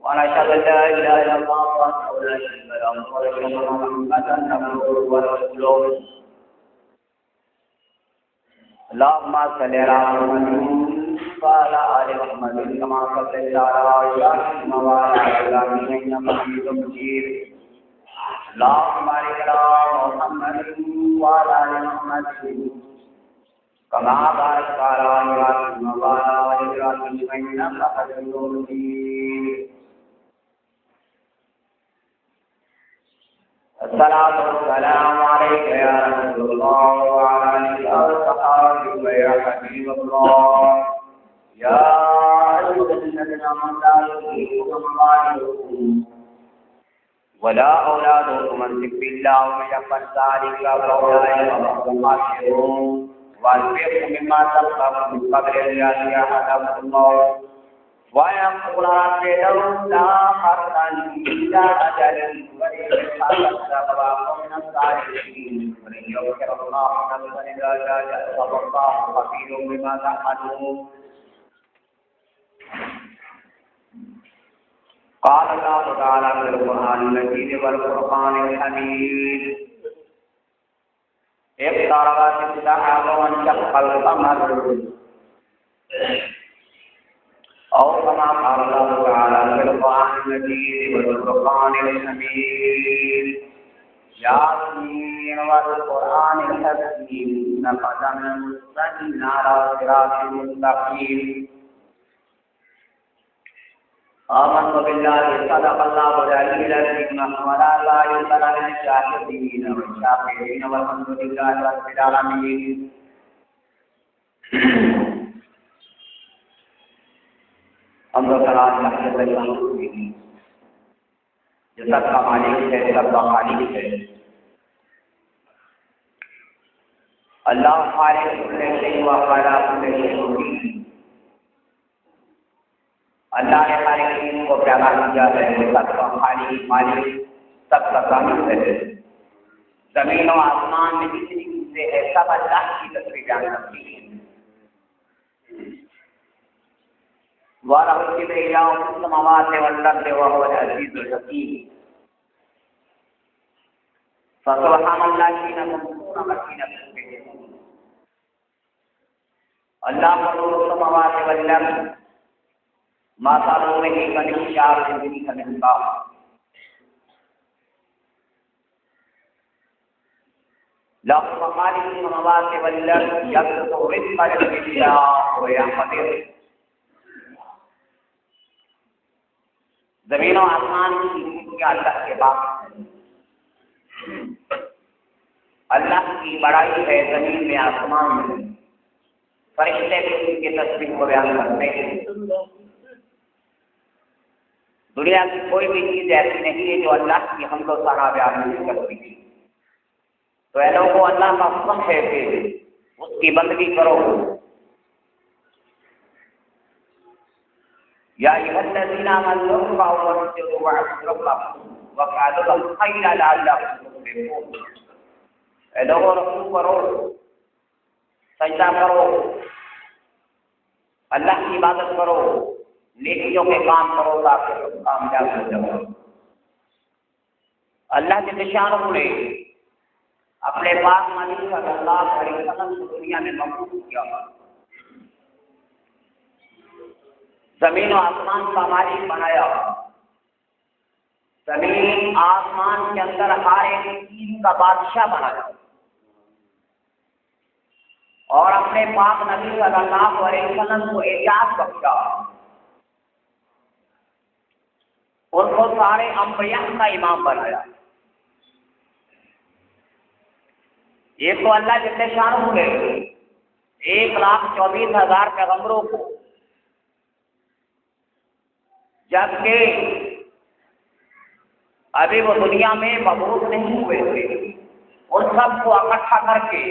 ونشهد ان لا اله الا الله وحده لا شريك له ونشهد ان محمدا عبده ورسوله اللهم صل على محمد وعلى ال محمد كما صليت على ابراهيم وعلى ال ابراهيم انك حميد مجيد اللهم بارك على محمد وعلى ال محمد كما باركت على ابراهيم وعلى ال ابراهيم انك حميد مجيد الصلاة والسلام عليك يا رسول الله وعلى آلك وصحبه يا حبيب الله يا أيها الذين آمنوا لا تلهكم أموالكم ولا أولادكم عن ذكر الله ومن يفعل ذلك فأولئك هم الخاسرون وأنفقوا مما ترزقون من قبل أن يأتي أحدكم الموت ويقول رب لولا أخرتني إلى أجل قريب فأصدق من الصالحين ولن يؤخر الله نفسا إذا جاء أجلها والله خبير بما تعملون قال الله تعالى في القرآن المجيد والفرقان الحميد اقتربت الساعة وانشق القمر أو كما قال الله تعالى في القرآن المجيد والفرقان الحميد ياسين والقرآن الحكيم إنك لمن المرسلين على صراط مستقيم آمنت بالله صدق الله العلي العظيم وعلى آله وصحبه الشاهدين والشاكرين والحمد لله رب العالمين ہم لوگ اللہ جو سب کا مالک ہے سب کا خالق ہے اللہ خالق کل شیء و خالق کل شیء اللہ نے خالقین کو پیدا کیا ہے وہ سب کا خالق مالک سب کا خالق ہے زمین و آسمان میں جتنی چیزیں ہیں سب اللہ کی تصویر بیان کرتی ہیں وَلَهُ الْكِبْرِيَاءُ فِي السَّمَاوَاتِ وَالْأَرْضِ وَهُوَ الْعَزِيزُ الْحَكِيمُ فَسُبْحَانَ اللَّهِ حِينَ تُمْسُونَ وَحِينَ تُصْبِحُونَ اللہ نور السماوات والأرض ما صاروا به من الشعر من الباب له مقاليد السماوات والأرض يبسط الرزق لمن يشاء ويقدر زمین و آسمان کی کیا اللہ کے پاس ہے اللہ کی بڑائی ہے زمین میں آسمان میں فرشتے بھی ان کی تصویر کو بیان کرتے ہیں دنیا کی کوئی بھی چیز ایسی نہیں ہے جو اللہ کی حمد و ثنا بیان نہیں کرتی تو اے لوگوں اللہ کا حکم ہے کہ اس کی بندگی کرو یا ایھا الذین آمنوا ارکعوا واسجدوا واعبدوا ربکم وافعلوا الخیر لعلکم تفلحون اے لوگوں رکوع کرو سجدہ کرو اللہ کی عبادت کرو نیکیوں کے کام کرو تاکہ تم کامیاب ہو جاؤ اللہ کے نشانوں نے اپنے پاک نبی صلی اللہ علیہ وسلم کو دنیا میں مبعوث کیا زمین و آسمان کا مالک بنایا زمین آسمان کے اندر ہر ایک چیز کا بادشاہ بنایا اور اپنے پاک نبی صلی اللہ علیہ وسلم کو اعزاز بخشا ان کو سارے انبیاء کا امام بنایا یہ تو اللہ جتنے شان ہوئے 1,24,000 پیغمبروں کو جبکہ ابھی وہ دنیا میں مبعوث نہیں ہوئے تھے، ان سب کو اکٹھا کر کے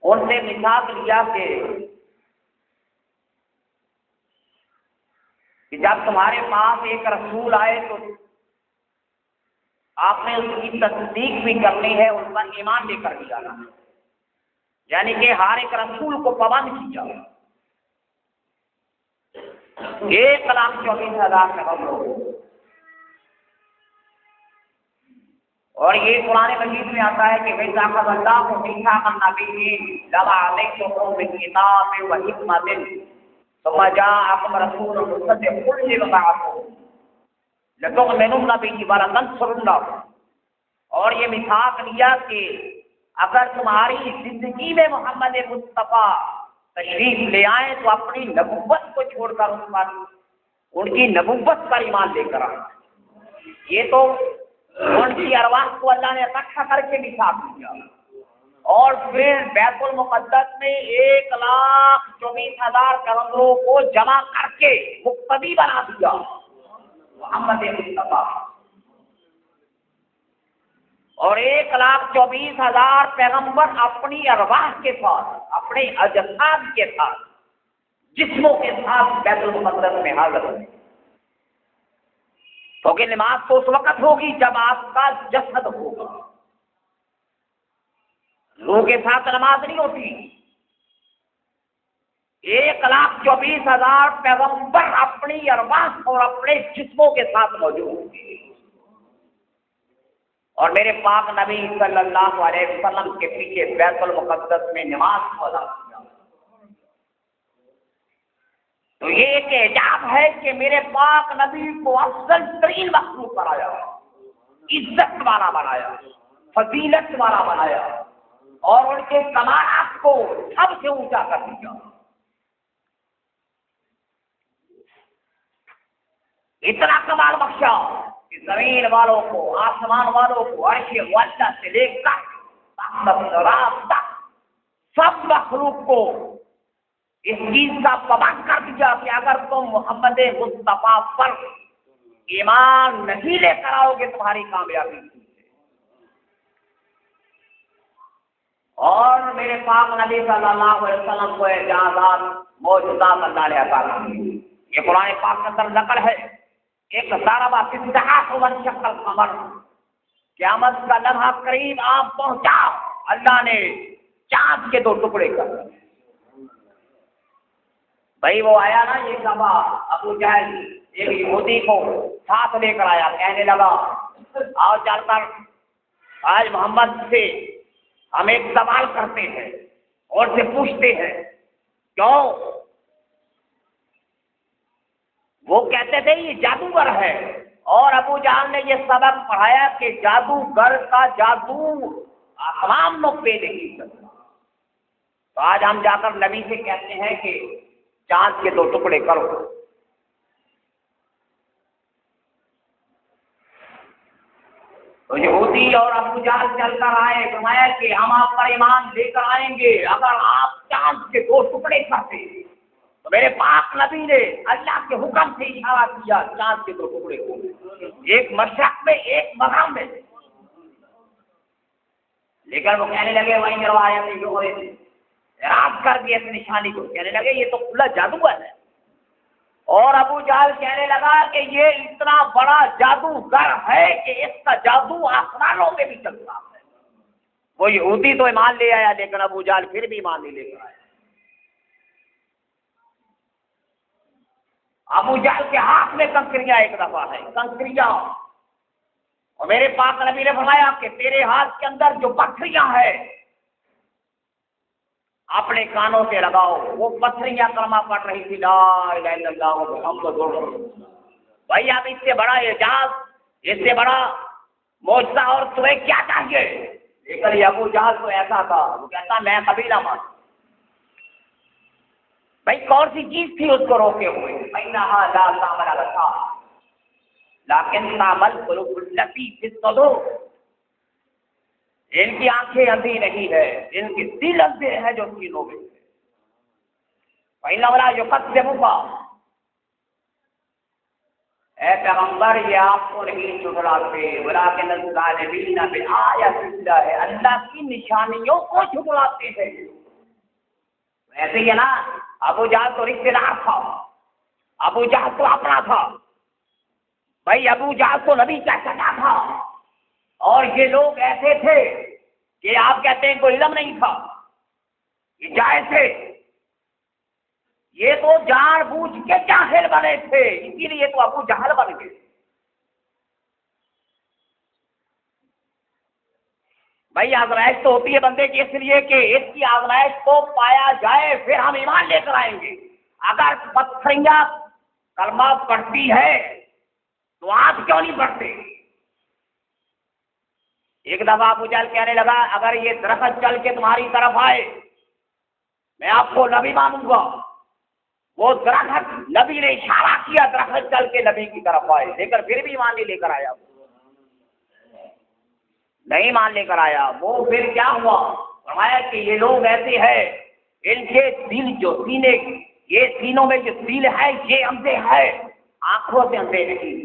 ان سے میثاق لیا کہ جب تمہارے پاس ایک رسول آئے تو آپ نے اس کی تصدیق بھی کرنی ہے، اس پر ایمان لے کر بھی جانا ہے، یعنی کہ ہر ایک رسول کو پابند کیا۔ 1,24,000 سے کم لوگ، اور یہ قرآن مجید میں آتا ہے کہ وَإِذْ أَخَذَ اللَّهُ مِيثَاقَ النَّبِيِّينَ لَمَا آتَيْتُكُم مِّن كِتَابٍ وَحِكْمَةٍ ثُمَّ جَاءَكُمْ رَسُولٌ مُصَدِّقٌ لِّمَا مَعَكُمْ لَتُؤْمِنُنَّ بِهِ وَلَتَنصُرُنَّهُ، اور یہ میثاق لیا کہ اگر تمہاری زندگی میں محمد مصطفیٰ تشریف لے آئیں تو اپنی نبوت کو چھوڑ کر ان کی نبوت پر ایمان لے کر آئیں۔ یہ تو ان کی ارواح کو اللہ نے اکٹھا کر کے میثاق لیا، اور پھر بیت المقدس میں 1,24,000 پیغمبروں کو جمع کر کے مقتدی بنا دیا محمد مصطفیٰ، اور 1,24,000 پیغمبر اپنی ارواح کے ساتھ، اپنے اجساد کے ساتھ، جسموں کے ساتھ بیت المقدس میں حاضر ہیں، کیونکہ نماز تو اس وقت ہوگی جب آپ کا جسد ہوگا، روح کے ساتھ نماز نہیں ہوتی۔ 1,24,000 پیغمبر اپنی ارواح اور اپنے جسموں کے ساتھ موجود ہوں گے، اور میرے پاک نبی صلی اللہ علیہ وسلم کے پیچھے بیت المقدس میں نماز کو ادا کیا۔ تو یہ ایک اعجاز ہے کہ میرے پاک نبی کو افضل ترین مخلوق بنایا، عزت والا بنایا، فضیلت والا بنایا، اور ان کے کمالات کو سب سے اونچا کر دیا۔ اتنا کمال بخشا کہ زمین والوں کو، آسمان والوں کو، عرش معلیٰ سے لے کر رات تک سب مخلوق کو اس چیز کا پابند کر دیا کہ اگر تم محمد مصطفیٰ پر ایمان نہیں لے کر آؤ گے تمہاری کامیابی نہیں ہے۔ اور میرے پاک نبی صلی اللہ علیہ وسلم کو اعجازات معجزات اللہ نے عطا کیے۔ یہ قرآن پاک کا اندر نقل ہے، ایک ضربہ استحاق وانشق القمر، قیامت کا لمحہ قریب آپ پہنچا، اللہ نے چاند کے 2 ٹکڑے کر دیے۔ بھائی وہ آیا نا یہ سبا ابو جہل ایک یہودی کو ساتھ لے کر آیا، کہنے لگا آؤ چل کر آج محمد سے ہم ایک سوال کرتے ہیں اور سے پوچھتے ہیں، کیوں؟ وہ کہتے تھے یہ جادوگر ہے، اور ابو جہل نے یہ سبق پڑھایا کہ جادوگر کا جادو تمام نقطے نہیں سکتا۔ تو آج ہم جا کر نبی سے کہتے ہیں کہ چاند کے 2 ٹکڑے کرو۔ تو یہودی اور ابو جہل چل کر آئے، فرمایا کہ ہم آپ پر ایمان لے کر آئیں گے اگر آپ چاند کے 2 ٹکڑے کرتے۔ تو میرے پاک نبی نے اللہ کے حکم سے اشارہ کیا، چاند کے 2 ٹکڑے کو، ایک مشرق میں ایک مغرب میں۔ لیکن وہ کہنے لگے وہی روایت اعراض کر دیا اس نشانی کو، کہنے لگے یہ تو کھلا جادوگر ہے۔ اور ابو جہل کہنے لگا کہ یہ اتنا بڑا جادوگر ہے کہ اس کا جادو آسمانوں میں بھی چلتا ہے۔ وہ یہودی تو ایمان لے آیا، لیکن ابو جہل پھر بھی ایمان نہیں لے کر آیا۔ ابو جہل کے ہاتھ میں کنکریاں ایک دفعہ ہے، کنکریاں، اور میرے پاک نبی نے فرمایا کہ تیرے ہاتھ کے اندر جو پتھریاں ہیں اپنے کانوں سے لگاؤ۔ وہ پتھریاں کلمہ پڑھ رہی تھی، لا الہ الا اللہ محمد رسول اللہ۔ بھائی اب اس سے بڑا اعجاز، اس سے بڑا معجزہ اور تمہیں کیا چاہیے؟ لیکن یہ ابو جہل تو ایسا تھا، وہ کہتا میں قبیلہ مان۔ بھائی کون سی چیز تھی اس کو روکے ہوئے؟ فإنها لا تعمل الأبصار لیکن تعمل قلوب التي في الصدور۔ ان کی آنکھیں اندھی نہیں ہے، ان کی دل اندھے ہیں جو سینوں میں ہے۔ فإنه لا يكذبك، اے پیغمبر یہ آپ کو نہیں جھٹلاتے ولیکن الظالمین بآیات اللہ، اللہ کی نشانیوں کو جھٹلاتے ہیں۔ ایسے ہی ہے نا، ابو جہل تو رشتے دار تھا، ابو جہل تو اپنا تھا بھائی، ابو جہل تو نبی کا چچا تھا، اور یہ لوگ ایسے تھے کہ آپ کہتے ہیں کوئی علم نہیں تھا، یہ جائز تھے، یہ تو جان بوجھ کے جاہل بنے تھے، اسی لیے تو ابو جہل بن گئے۔ بھائی آزمائش تو ہوتی ہے بندے کی اس لیے کہ اس کی آزمائش کو پایا جائے، پھر ہم ایمان لے کر آئیں گے۔ اگر پتھریاں کلمہ پڑھتی ہے تو آپ کیوں نہیں پڑھتے؟ ایک دفعہ ابو جہل کہنے لگا اگر یہ درخت چل کے تمہاری طرف آئے میں آپ کو نبی مانوں گا۔ وہ درخت، نبی نے اشارہ کیا درخت چل کے نبی کی طرف آئے، لیکن پھر بھی ایمان نہیں لے کر آیا، نہیں مان لے کر آیا۔ وہ پھر کیا ہوا؟ فرمایا کہ یہ لوگ ایسے ہیں، ان کے دل جو سینے، یہ سینوں میں جو دل ہے یہ اندھے ہے، آنکھوں سے اندھے نہیں۔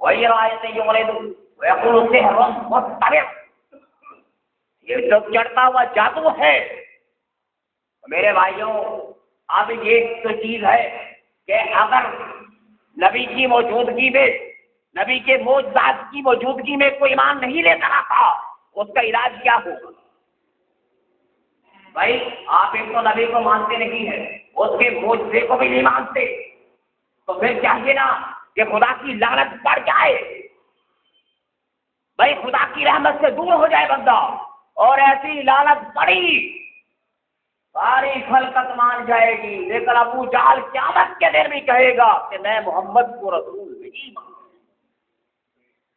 وہی آیتیں جو بولے وَيَقُولُ سِحْرٌ مُسْتَمِرٌ، یہ جو چڑھتا ہوا جادو ہے۔ میرے بھائیوں اب یہ تو چیز ہے کہ اگر نبی کی موجودگی میں، نبی کے معجزات کی موجودگی میں کوئی ایمان نہیں لے کر آتا، اس کا علاج کیا ہوگا؟ بھائی آپ ایک تو نبی کو مانتے نہیں ہیں، اس کے معجزے کو بھی نہیں مانتے، تو پھر چاہیے نا کہ خدا کی لعنت پڑ جائے، بھائی خدا کی رحمت سے دور ہو جائے بندہ، اور ایسی لعنت پڑی ساری خلقت مان جائے گی، لیکن ابو جہل قیامت کے دن بھی کہے گا کہ میں محمد کو رسول نہیں مانتا،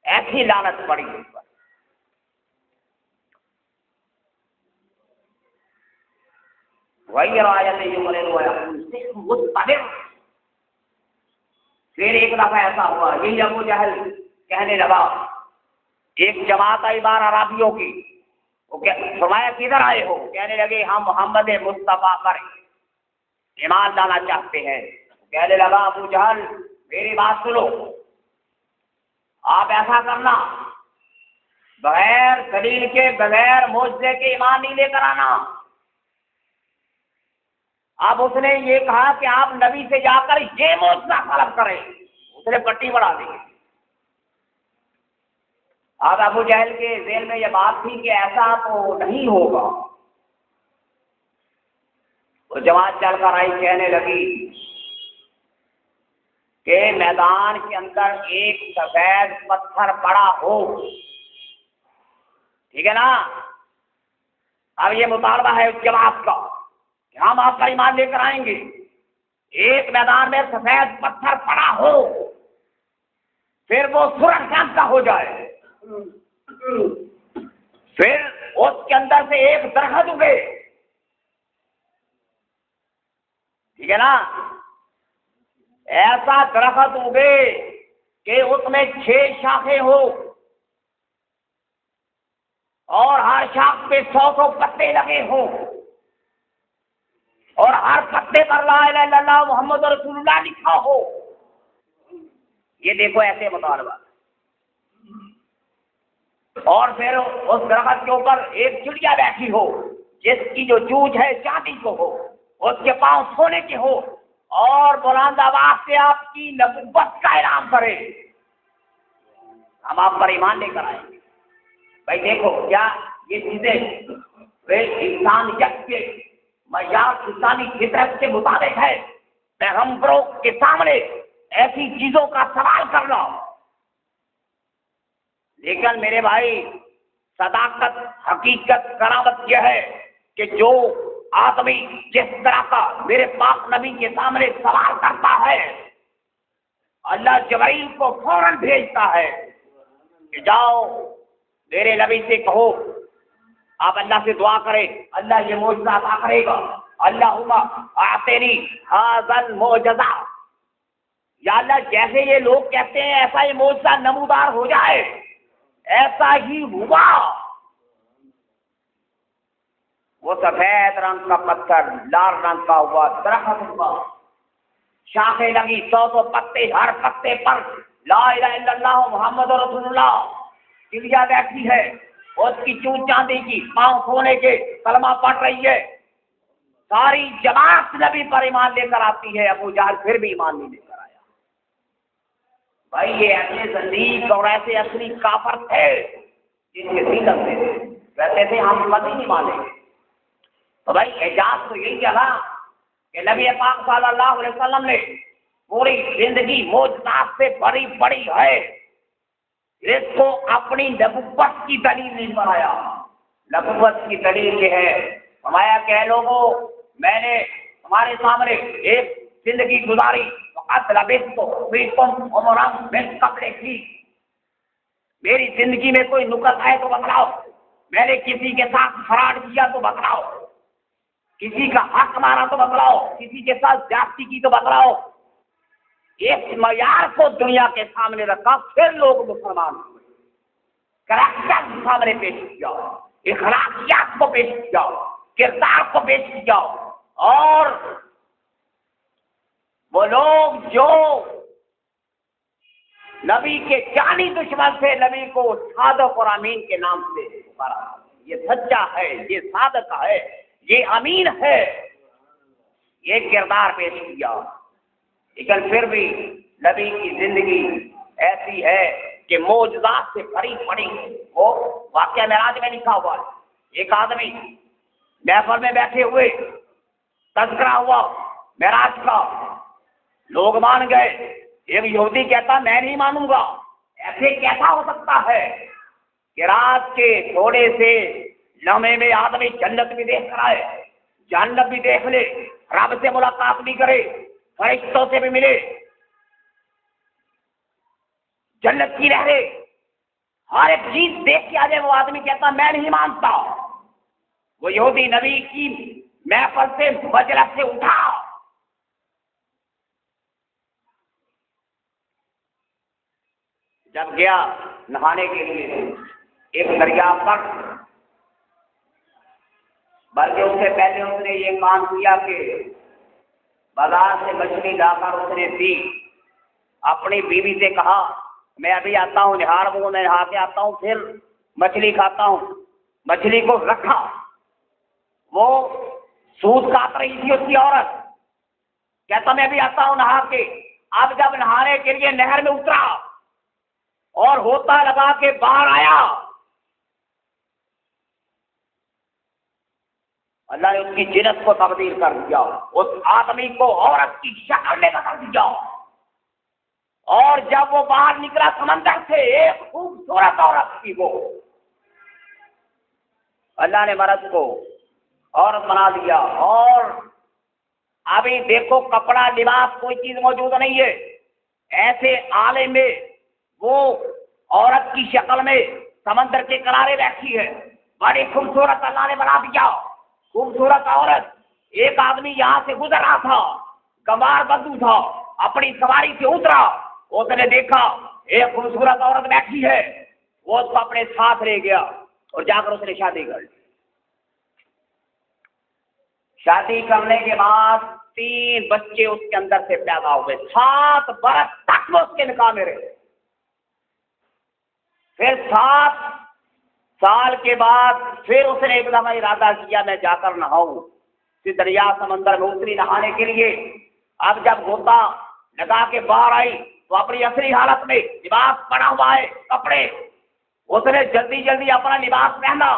ایسی لعنت پڑی اس پر۔ وہی آیت مستمر۔ پھر ایک دفعہ ایسا ہوا، یہی ابو جہل کہنے لگا، ایک جماعت آئی بار عرابیوں کی، وہ فرمایا کدھر آئے ہو؟ کہنے لگے ہم محمد مصطفیٰ پر ایمان لانا چاہتے ہیں۔ کہنے لگا ابو جہل میری بات سنو، آپ ایسا کرنا بغیر دلیل کے، بغیر معجزے کے ایمان نہیں لے کر آنا۔ اب اس نے یہ کہا کہ آپ نبی سے جا کر یہ معجزہ طلب کریں، اس نے پٹی بڑھا دی۔ اب ابو جہل کے ذہن میں یہ بات تھی کہ ایسا تو نہیں ہوگا۔ وہ جماعت چل کر آئی، کہنے لگی کہ میدان کے اندر ایک سفید پتھر پڑا ہو، ٹھیک ہے نا؟ اب یہ مطالبہ ہے اس جماعت کا کہ ہم آپ کا ایمان لے کر آئیں گے، ایک میدان میں سفید پتھر پڑا ہو، پھر وہ سرخ رنگ کا ہو جائے، پھر اس کے اندر سے ایک درخت اگے، ٹھیک ہے نا؟ ایسا درخت اگے کہ اس میں 6 شاخیں ہو، اور ہر شاخ پہ 100 پتے لگے ہوں، اور ہر پتے پر لا الہ الا اللہ محمد رسول اللہ لکھا ہو۔ یہ دیکھو ایسے مطالبہ۔ اور پھر اس درخت کے اوپر ایک چڑیا بیٹھی ہو، جس کی جو چونچ ہے چاندی کو ہو، اس کے پاؤں سونے کے ہو، اور بلند آواز سے آپ کی نبوت کا اعلان کرے، ہم آپ پر ایمان لے کر آئیں گے۔ بھائی دیکھو کیا یہ چیزیں انسانیت کے معیار، انسانی فطرت کے مطابق ہے؟ پیغمبروں کے سامنے ایسی چیزوں کا سوال کرنا۔ لیکن میرے بھائی صداقت، حقیقت، کرامت یہ ہے کہ جو آدمی جس طرح کا میرے پاک نبی کے سامنے سوال کرتا ہے، اللہ جبرائیل کو فوراً بھیجتا ہے کہ جاؤ میرے نبی سے کہو، آپ اللہ سے دعا کریں، اللہ یہ معجزہ عطا کرے گا، اللہم اعطنی ھذا المعجزہ، یا اللہ جیسے یہ لوگ کہتے ہیں ایسا یہ معجزہ نمودار ہو جائے۔ ایسا ہی ہوا، وہ سفید رنگ کا پتھر لال رنگ کا ہوا درخت ہوا، شاخیں لگی، 100 پتے، ہر پتے پر لا الہ الا اللہ محمد رسول اللہ، چڑیا بیٹھی ہے، اس کی چون چاندی کی، پاؤں سونے کے، کلمہ پڑھ رہی ہے، ساری جماعت نبی پر ایمان لے کر آتی ہے، ابو جہل پھر بھی ایمان نہیں لے کر آیا۔ بھائی یہ ایسے زندیق اور ایسے اصلی کافر تھے جن کے دل لگتے تھے، کہتے تھے ہم کبھی نہیں مانیں گے۔ تو بھائی اعجاز تو یہی ہے نا کہ نبی پاک صلی اللہ علیہ وسلم نے پوری زندگی معجزات سے بڑی بڑی ہے، اس کو اپنی نبوت کی دلیل نہیں بنایا۔ نبوت کی دلیل یہ ہے، فرمایا کہ اے لوگوں، میں نے تمہارے سامنے ایک زندگی گزاری، وقت لبثت فیکم عمرا من قبل کی، میری زندگی میں کوئی نقص ہے تو بتلاؤ، میں نے کسی کے ساتھ فراڈ کیا تو بتلاؤ، کسی کا حق مارا تو بتلاؤ، کسی کے ساتھ زیادتی کی تو بتلاؤ۔ ایک معیار کو دنیا کے سامنے رکھا، پھر لوگ مسلمان ہوئے، کریکٹر سامنے پیش کیا، اخلاقیات کو پیش کیا، کردار کو پیش کیا، اور وہ لوگ جو نبی کے جانی دشمن سے نبی کو صادق اور امین کے نام سے پکارا، یہ سچا ہے، یہ صادق ہے، یہ امین ہے، یہ کردار پیش کیا۔ لیکن پھر بھی نبی کی زندگی ایسی ہے کہ معجزات سے بھری پڑی۔ وہ واقعہ معراج میں لکھا ہوا ہے، ایک آدمی محفل میں بیٹھے ہوئے تذکرہ ہوا معراج کا، لوگ مان گئے، ایک یہودی کہتا میں نہیں مانوں گا، ایسے کیسا ہو سکتا ہے کہ رات کے تھوڑے سے لمحے میں آدمی جنت بھی دیکھ کر آئے، جہنم بھی دیکھ لے، رب سے ملاقات بھی کرے، فرشتوں سے بھی ملے، جنت کی رہے، ہر ایک چیز دیکھ کے آ جائے، وہ آدمی کہتا میں نہیں مانتا۔ وہ یہودی نبی کی محفل سے مجلس سے اٹھا، جب گیا نہانے کے لیے ایک دریا پر، بلکہ اس سے پہلے اس نے یہ کام کیا کہ بازار سے مچھلی لا کر اس نے دی، اپنی بیوی سے کہا میں ابھی آتا ہوں، میں نہا کے آتا ہوں، پھر مچھلی کھاتا ہوں، مچھلی کو رکھا، وہ سود کاٹ رہی تھی اس کی عورت، کہتا میں ابھی آتا ہوں نہا کے۔ اب جب نہانے کے لیے نہر میں اترا اور ہوتا لگا کے باہر آیا، اللہ نے اس کی جنس کو تبدیل کر دیا، اس آدمی کو عورت کی شکل میں بدل دیا، اور جب وہ باہر نکلا سمندر سے، ایک خوبصورت عورت تھی، وہ اللہ نے مرد کو عورت بنا دیا۔ اور ابھی دیکھو کپڑا لباس کوئی چیز موجود نہیں ہے، ایسے آلے میں وہ عورت کی شکل میں سمندر کے کنارے بیٹھی ہے، بڑی خوبصورت اللہ نے بنا دیا، خوبصورت عورت۔ ایک آدمی یہاں سے گزر رہا تھا، گنوار بندو تھا، اپنی سواری سے اترا، اس نے دیکھا ایک خوبصورت عورت بیٹھی ہے، وہ اس کو اپنے ساتھ لے گیا اور جا کر اس نے شادی کر لی۔ شادی کرنے کے بعد 3 بچے اس کے اندر سے پیدا ہوئے، 7 برس تک وہ اس کے نکاح میں رہے۔ پھر 7 سال کے بعد پھر اس نے ایک دفعہ ارادہ کیا میں جا کر نہاؤں، پھر دریا سمندر میں اتری نہانے کے لیے۔ اب جب غوطہ لگا کے باہر آئی تو اپنی اصلی حالت میں لباس پڑا ہوا ہے، کپڑے، اس نے جلدی جلدی اپنا لباس پہنا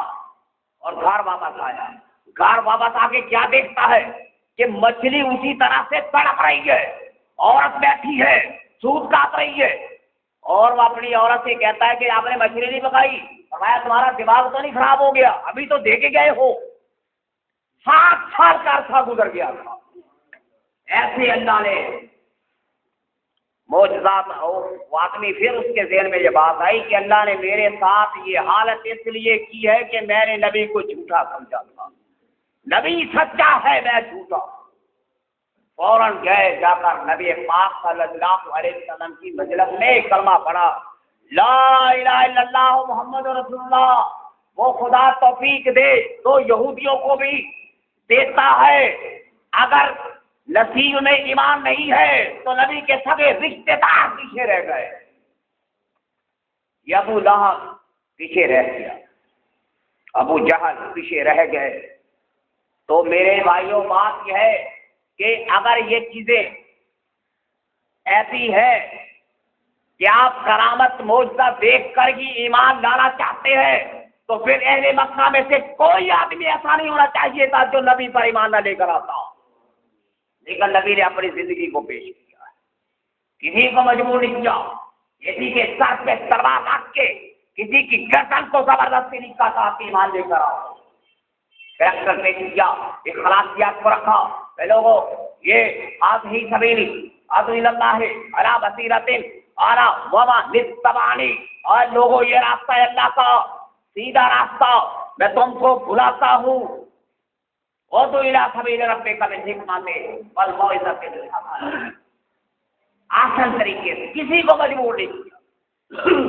اور گھر واپس آیا۔ گھر واپس آ کے کیا دیکھتا ہے کہ مچھلی اسی طرح سے تڑپ رہی ہے، عورت بیٹھی ہے، سود کاٹ رہی ہے، اور وہ اپنی عورت سے کہتا ہے کہ آپ نے مچھلی نہیں پکائی؟ فرمایا تمہارا دماغ تو نہیں خراب ہو گیا، ابھی تو دے کے گئے ہو۔ 7 سال کا عرصہ گزر گیا تھا۔ ایسے اللہ نے معجزات، اور وہ آدمی پھر اس کے ذہن میں یہ بات آئی کہ اللہ نے میرے ساتھ یہ حالت اس لیے کی ہے کہ میں نے نبی کو جھوٹا سمجھا تھا، نبی سچا ہے میں جھوٹا۔ فوراً گئے، جا کر نبی پاک صلی اللہ علیہ وسلم کی مجلس میں کلمہ پڑھا، لا الہ الا اللہ محمد رسول اللہ۔ وہ خدا توفیق دے تو یہودیوں کو بھی دیتا ہے، اگر نصیب میں ایمان نہیں ہے تو نبی کے سگے رشتے دار پیچھے رہ گئے. یہ ابو لہب پیچھے رہ گیا, ابو جہل پیچھے رہ گئے. تو میرے بھائیوں بات یہ ہے کہ اگر یہ چیزیں ایسی ہے کہ آپ کرامت معجزہ دیکھ کر ہی ایمان لانا چاہتے ہیں تو پھر اہل مکہ میں سے کوئی آدمی ایسا نہیں ہونا چاہیے تھا جو نبی پر ایمان نہ لے کر آتا. لیکن نبی نے اپنی زندگی کو پیش کیا, کسی کو مجبور نہیں کیا, کسی کے سر پہ تلوار رکھ کے کسی کی گردن کو زبردستی نہیں کہا کہ ایمان لے کر آؤ. کریکٹر پیش کیا, اخلاقیات کو رکھا. لوگوں یہ آج ہی سبیلی ادعو الی اللہ علی بصیرۃ انا وما للتبعنی, اور لوگوں یہ راستہ ہے اللہ کا سیدھا راستہ, میں تم کو بلاتا ہوں. ادعو الی سبیل ربک بالحکمۃ والموعظۃ الحسنہ, آسان طریقے سے, کسی کو مجبور نہیں کیا,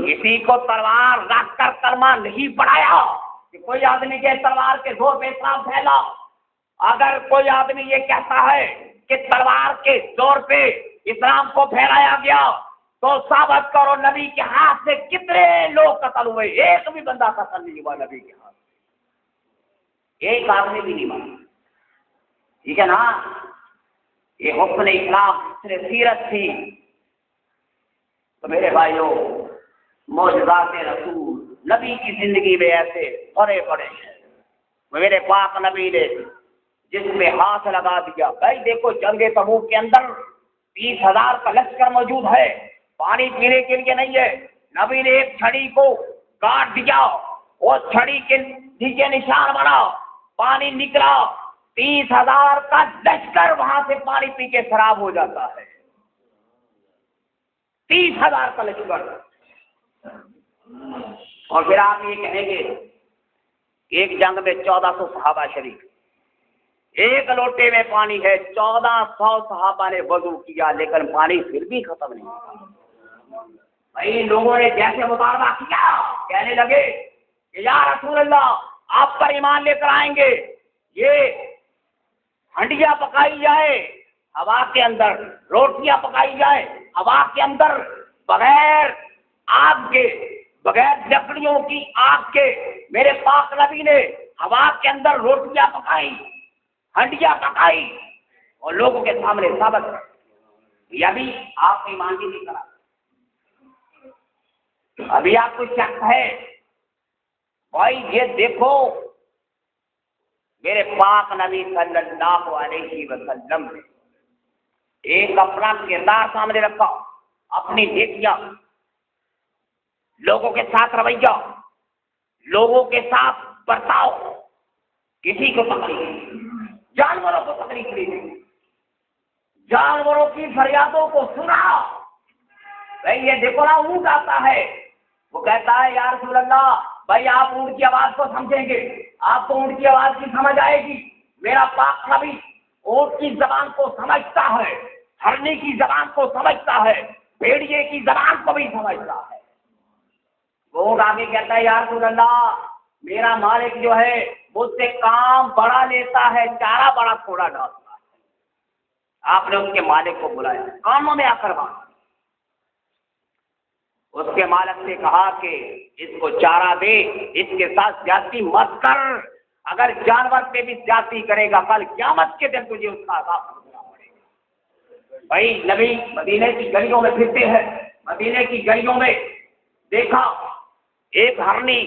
کسی کو تلوار رکھ کر کلمہ نہیں پڑھایا کہ کوئی آدمی کے تلوار کے زور پہ اسلام پھیلا. اگر کوئی آدمی یہ کہتا ہے کہ تلوار کے زور پہ اسلام کو پھیلایا گیا تو ثابت کرو نبی کے ہاتھ سے کتنے لوگ قتل ہوئے. ایک بھی بندہ قتل نہیں ہوا نبی کے ہاتھ, ایک آدمی بھی نہیں مارا. ٹھیک ہے نا, یہ حسن اسلام حسن سیرت تھی. تو میرے بھائیوں معجزات رسول نبی کی زندگی میں ایسے بڑے بڑے ہیں. میرے پاک نبی نے جس میں ہاتھ لگا دیا, بھائی دیکھو جنگ تبوک کے اندر 30,000 کا لشکر موجود ہے, پانی پینے کے لیے نہیں ہے. نبی نے ایک چھڑی کو کاٹ دیا, وہ چھڑی کے نیچے نشان بنا, پانی نکلا, 30,000 کا لشکر وہاں سے پانی پی کے خراب ہو جاتا ہے. 30,000 کا لشکر. اور پھر آپ یہ کہیں گے ایک جنگ میں 1400 صحابہ شریک, ایک لوٹے میں پانی ہے, 1400 صحابہ نے وضو کیا لیکن پانی پھر بھی ختم نہیں ہوا. بھائی لوگوں نے جیسے مطالبہ کیا, کہنے لگے کہ یا رسول اللہ آپ پر ایمان لے کر آئیں گے, یہ ہنڈیاں پکائی جائے ہوا کے اندر, روٹیاں پکائی جائے ہوا کے اندر, بغیر آگ کے, بغیر لکڑیوں کی آگ کے. میرے پاک نبی نے ہوا کے اندر روٹیاں پکائی, ہنڈیاں پکائی اور لوگوں کے سامنے ثابت ہے. یہ ابھی آپ نے ایمان بھی نہیں کرا, ابھی آپ کو شک ہے. بھائی یہ دیکھو میرے پاک نبی صلی اللہ علیہ وسلم نے ایک اپنا کردار سامنے رکھا, اپنی نیکیاں, لوگوں کے ساتھ رویہ, لوگوں کے ساتھ برتاؤ. کسی کو تکلیف نہیں, جانوروں کو تکلیف نہیں, جانوروں کی فریادوں کو سنا. بھائی یہ دیکھو نا اونٹ آتا ہے, وہ کہتا ہے یا رسول اللہ بھائی آپ اونٹ کی آواز کو سمجھیں گے, آپ کو اونٹ کی آواز کی سمجھ آئے گی. میرا پاک نبی اونٹ کی زبان کو سمجھتا ہے, ہرنی کی زبان کو سمجھتا ہے, بھیڑیے کی زبان کو بھی سمجھتا ہے. وہ آگے کہتا ہے یا رسول اللہ میرا مالک جو ہے مجھ سے کام بڑا لیتا ہے, چارہ بڑا تھوڑا ڈالتا ہے. آپ نے اس کے مالک کو بلایا, کاموں میں آ کر بات. اس کے مالک سے کہا کہ اس کو چارہ دے, اس کے ساتھ زیادتی مت کر, اگر جانور پہ بھی زیادتی کرے گا کل قیامت کے دن تجھے اس کا عذاب کرنا پڑے گا. بھائی نبی مدینے کی گلیوں میں پھرتے ہیں, مدینے کی گلیوں میں دیکھا ایک ہرنی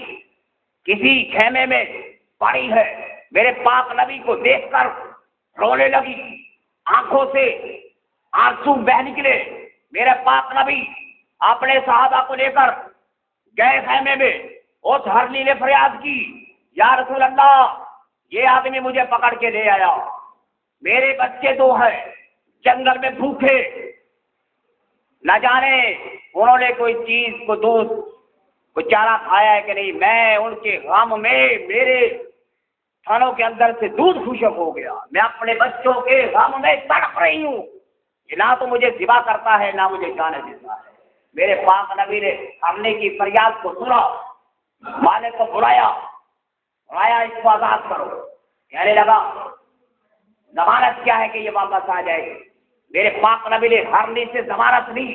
کسی خیمے میں پڑی ہے. میرے پاک نبی کو دیکھ کر رونے لگی, آنکھوں سے آنسو بہ نکلے. میرے پاک نبی اپنے صحابہ کو لے کر گئے خیمے میں. اس ہرنی نے فریاد کی یا رسول اللہ یہ آدمی مجھے پکڑ کے لے آیا, میرے بچے 2 ہیں جنگل میں بھوکے, نہ جانے انہوں نے کوئی چیز کو دودھ کو چارہ کھایا ہے کہ نہیں. میں ان کے غم میں میرے تھنوں کے اندر سے دودھ خشک ہو گیا, میں اپنے بچوں کے غم میں تڑپ رہی ہوں. یہ نہ تو مجھے ذبح کرتا ہے نہ مجھے جانے دیتا ہے. میرے پاک نبی نے ہرنے کی فریاد کو سنا, مالک کو بلایا, اس کو آزاد کرو. کہنے لگا ضمانت کیا ہے کہ یہ واپس آ جائے؟ میرے پاک نبی نے ہرنی سے ضمانت لی،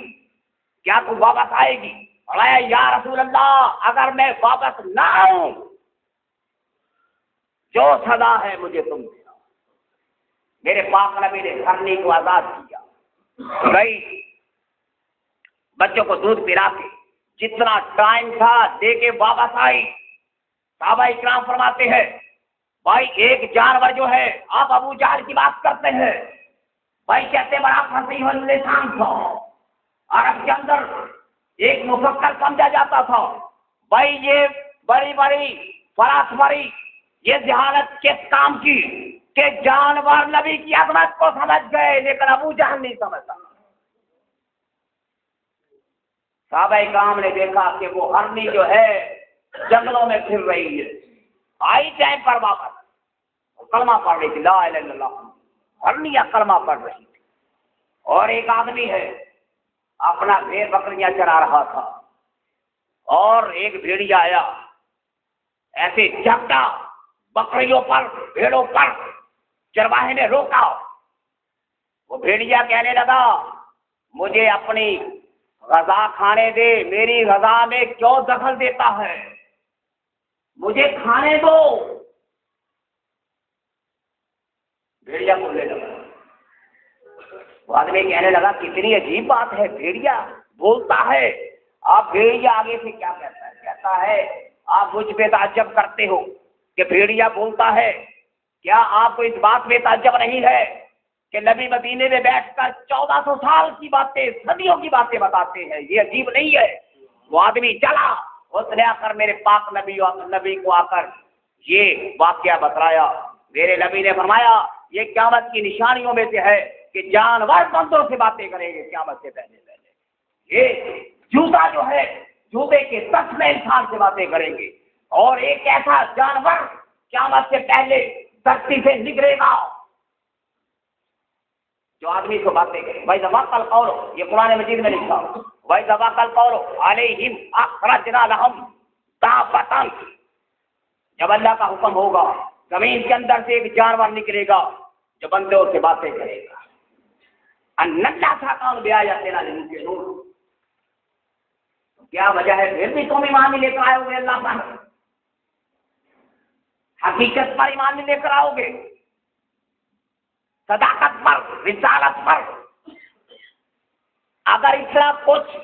کیا تو واپس آئے گی؟ فرمایا یا رسول اللہ اگر میں واپس نہ آؤں جو سزا ہے مجھے تم دینا۔ میرے پاک نبی نے ہرنی کو آزاد کیا، گئی بچوں کو دودھ پلا کے جتنا ٹائم تھا دے کے واپس آئی۔ صحابہ اکرام فرماتے ہیں بھائی ایک جانور جو ہے، آپ ابو جہل کی بات کرتے ہیں، بھائی کہتے بڑا فصیح اللسان تھا، عرب کے اندر ایک مفکر سمجھا جاتا تھا، بھائی یہ بڑی بڑی فلاسفری یہ ذہانت کس کام کی کہ جانور نبی کی عظمت کو سمجھ گئے لیکن ابو جہل نہیں سمجھتا۔ صحابہ کرام نے دیکھا کہ وہ ہرنی جو ہے جنگلوں میں پھر رہی ہے، آئی ٹائم پر واپس کلمہ پڑھ رہی تھی، لا الہ الا اللہ، ہرنیاں کلمہ پڑھ رہی تھی۔ اور ایک آدمی ہے اپنا بھیڑ بکریاں چرا رہا تھا اور ایک بھیڑیا آیا ایسے جھپٹا بکریوں پر بھیڑوں پر، چرواہے نے روکا، وہ بھیڑیا کہنے لگا مجھے اپنی غذا کھانے دے، میری غذا میں کیوں دخل دیتا ہے، مجھے کھانے دو۔ بھیڑیا بولنے لگا، وہ آدمی کہنے لگا کتنی عجیب بات ہے، بھیڑیا بولتا ہے۔ آپ بھیڑیا آگے سے کیا کہتا ہے؟ کہتا ہے آپ مجھ پہ تعجب کرتے ہو کہ بھیڑیا بولتا ہے، کیا آپ کو اس بات میں تعجب نہیں ہے کہ نبی مدینے میں بیٹھ کر 1400 سال کی باتیں، صدیوں کی باتیں بتاتے ہیں، یہ عجیب نہیں ہے؟ وہ آدمی چلا، اس نے آ کر میرے پاک نبی کو آ کر یہ واقعہ بتلایا۔ میرے نبی نے فرمایا یہ قیامت کی نشانیوں میں سے ہے کہ جانور بندوں سے باتیں کریں گے قیامت سے پہلے پہلے۔ یہ جوتا جو ہے، جوتے کے سچ میں انسان سے باتیں کریں گے، اور ایک ایسا جانور قیامت سے پہلے دھرتی سے نکلے گا جو آدمی کو باتیں کرے۔ بھائی ذواق القول، یہ قرآن مجید میں لکھا، بھائی ذواق القول علیہم اخرجنا لہم دابۃ، جب اللہ کا حکم ہوگا زمین کے اندر سے ایک جانور نکلے گا جو بندوں سے باتیں کرے گا۔ ان اللہ کا کام بیا یا تیرا نہیں کے نور، کیا وجہ ہے پھر بھی تم ایمان نہیں لے کر آئے ہوگے اللہ پر، حقیقت پر ایمان نہیں لے کر آؤ گے، صداقت پر، رسالت پر؟ اگر اتنا کچھ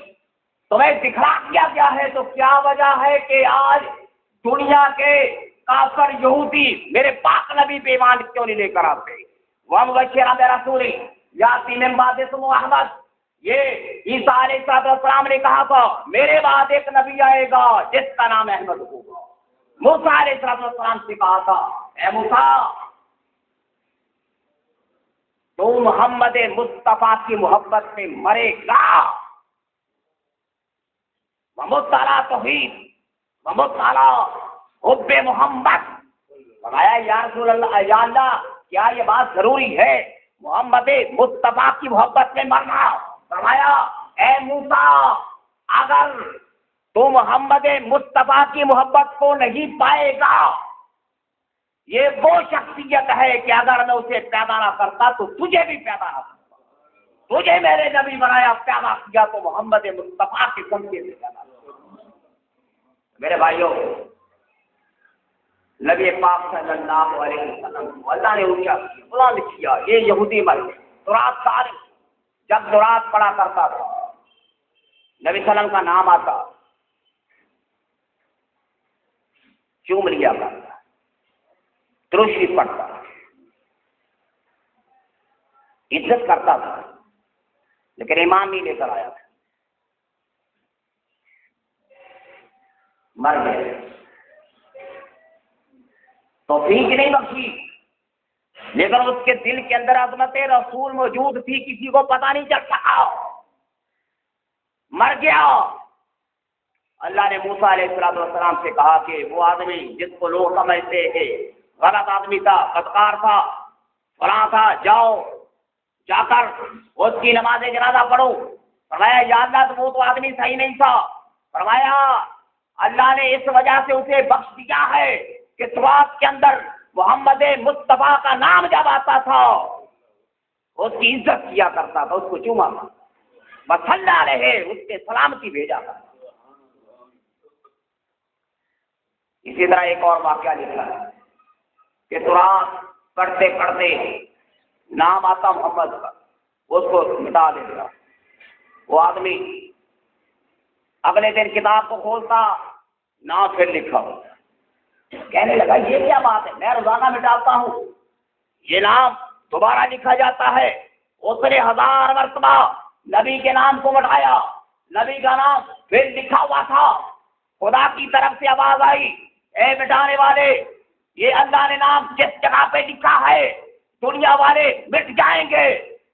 تمہیں دکھلا دیا گیا ہے تو کیا وجہ ہے کہ آج دنیا کے کافر یہودی میرے پاک نبی پہ ایمان کیوں نہیں لے کر آتے؟ وہ مبشرا برسول یاتی من بعد اسمہ احمد، یہ عیسیٰ علیہ السلام نے کہا تھا میرے بعد ایک نبی آئے گا جس کا نام احمد ہوگا۔ موسیٰ علیہ السلام سے کہا تھا اے موسیٰ تو محمد مصطفیٰ کی محبت میں مرے گا، ومطلع توحید ومطلع حب محمد۔ فرمایا یا رسول اللہ، یا اللہ کیا یہ بات ضروری ہے محمد مصطفیٰ کی محبت میں مرنا؟ فرمایا اے موسیٰ اگر تو محمد مصطفیٰ کی محبت کو نہیں پائے گا، یہ وہ شخصیت ہے کہ اگر میں اسے پیدا نہ کرتا تو تجھے بھی پیدا نہ کرتا، تجھے میرے نبی بنایا پیدا کیا تو محمد مصطفیٰ کے سمجھے سے پیدا کرتا۔ میرے بھائیوں، نبی پاک صلی اللہ علیہ وسلم کو اللہ نے اونچا کیا، بلند کیا۔ یہ یہودی مر گئے، دورات ساری جب دورات پڑا کرتا تھا نبی صلی اللہ علیہ وسلم کا نام آتا چوم لیا کرتا، دروشی پڑھتا، عزت کرتا تھا، لیکن ایمان نہیں لے کر آیا تھا، مر گئے۔ توفیق نہیں بخشی، لیکن اس کے دل کے اندر عظمت رسول موجود تھی، کسی کو پتہ نہیں چل سکا، مر گیا۔ اللہ نے موسیٰ علیہ السلام سے کہا کہ وہ آدمی جس کو لوگ سمجھتے کہ غلط آدمی تھا، بدکار تھا، فلاں تھا، جاؤ جا کر اس کی نماز جنازہ پڑھو۔ فرمایا یا اللہ تو وہ تو آدمی صحیح نہیں تھا۔ فرمایا اللہ نے اس وجہ سے اسے بخش دیا ہے کہ سوات کے اندر محمد مصطفیٰ کا نام جب آتا تھا اس کی عزت کیا کرتا تھا، اس کو چوما تھا، مسلح رہے اس کے سلامتی بھیجا تھا۔ اسی طرح ایک اور واقعہ لکھا ہے کہ قرآن پڑھتے پڑھتے نام آتا محمد کا، اس کو مٹا دیتا، وہ آدمی اگلے دن کتاب کو کھولتا، نام پھر لکھا ہوتا، کہنے لگا یہ کیا بات ہے، میں روزانہ مٹاتا ہوں، یہ نام دوبارہ لکھا جاتا ہے۔ اس نے 1000 مرتبہ نبی کے نام کو مٹایا، نبی کا نام پھر لکھا ہوا تھا۔ خدا کی طرف سے آواز آئی، اے مٹانے والے، یہ اللہ نے نام جس جگہ پہ لکھا ہے دنیا والے مٹ جائیں گے،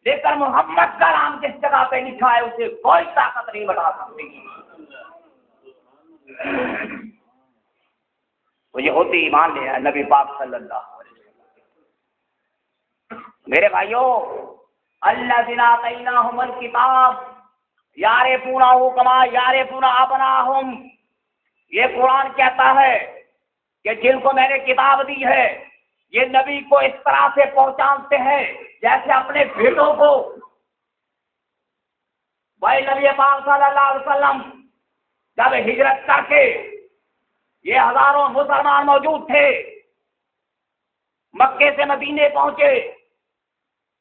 لیکن محمد کا نام جس جگہ پہ لکھا ہے اسے کوئی طاقت نہیں مٹا سکتی۔ وہ یہ ہوتی ایمان لے نبی پاک صلی اللہ علیہ وسلم۔ میرے بھائیوں، الذین آتیناہم الکتاب یعرفونہ کما یعرفون ابناءہم، یہ قرآن کہتا ہے کہ جن کو میں نے کتاب دی ہے یہ نبی کو اس طرح سے پہچانتے ہیں جیسے اپنے بیٹوں کو۔ بھائی نبی پاک صلی اللہ علیہ وسلم جب ہجرت کر کے یہ ہزاروں مسلمان موجود تھے، مکے سے مدینے پہنچے،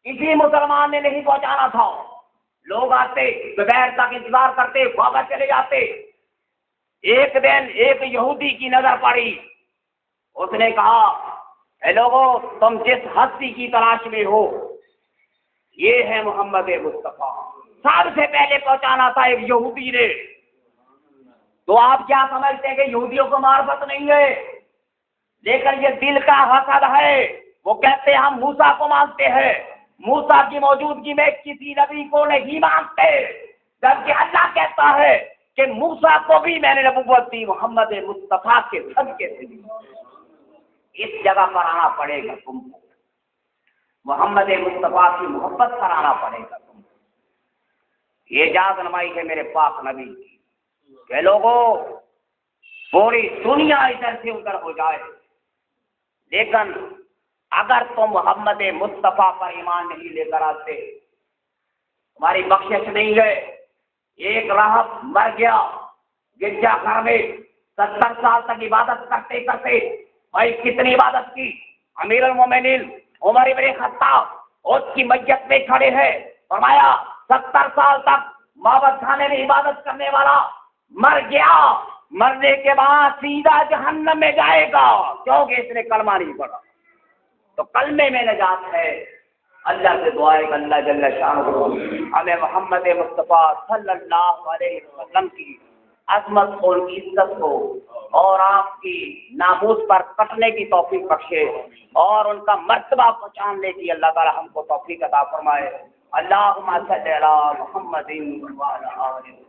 کسی مسلمان نے نہیں پہنچانا تھا، لوگ آتے بغیر تک انتظار کرتے واپس چلے جاتے۔ ایک دن ایک یہودی کی نظر پڑی، اس نے کہا اے لوگوں، تم جس ہستی کی تلاش میں ہو یہ ہے محمد مصطفیٰ۔ سب سے پہلے پہنچانا تھا ایک یہودی نے۔ تو آپ کیا سمجھتے ہیں کہ یہودیوں کو معرفت نہیں ہے؟ لیکن یہ دل کا حسد ہے، وہ کہتے ہیں ہم موسیٰ کو مانتے ہیں، موسیٰ کی موجودگی میں کسی نبی کو نہیں مانتے، جبکہ اللہ کہتا ہے کہ موسیٰ کو بھی میں نے نبوت دی، محمد مصطفیٰ کے صدقے سے دی۔ اس جگہ پر آنا پڑے گا تم کو، محمد مصطفیٰ کی محبت پر آنا پڑے گا تم کو۔ یہ اجازت نمائی ہے میرے پاک نبی کی کہ لوگوں پوری دنیا ادھر سے ادھر ہو جائے، لیکن اگر تم محمد مصطفیٰ پر ایمان نہیں لے کر آتے تمہاری بخشش نہیں ہے۔ ایک راہب مر گیا گرجا گھر میں، 70 سال تک عبادت کرتے کرتے، بھائی کتنی عبادت کی، امیر المومنین عمر ابن خطاب اس کی میت میں کھڑے ہیں، فرمایا 70 سال تک معبد خانے میں عبادت کرنے والا مر گیا، مرنے کے بعد سیدھا جہنم میں جائے گا کیونکہ اس نے کلمہ نہیں پڑھا۔ تو کلمے میں نجات ہے۔ اللہ سے دعا ہے کہ اللہ جل شانہ ہمیں محمد مصطفیٰ صلی اللہ علیہ وسلم کی عظمت اور ان کی عزت کو اور آپ کی ناموس پر کٹنے کی توفیق بخشے، اور ان کا مرتبہ پہچاننے کی اللہ تعالی ہم کو توفیق عطا فرمائے۔ اللہم صلی علی محمد وعلی آلہ وسلم۔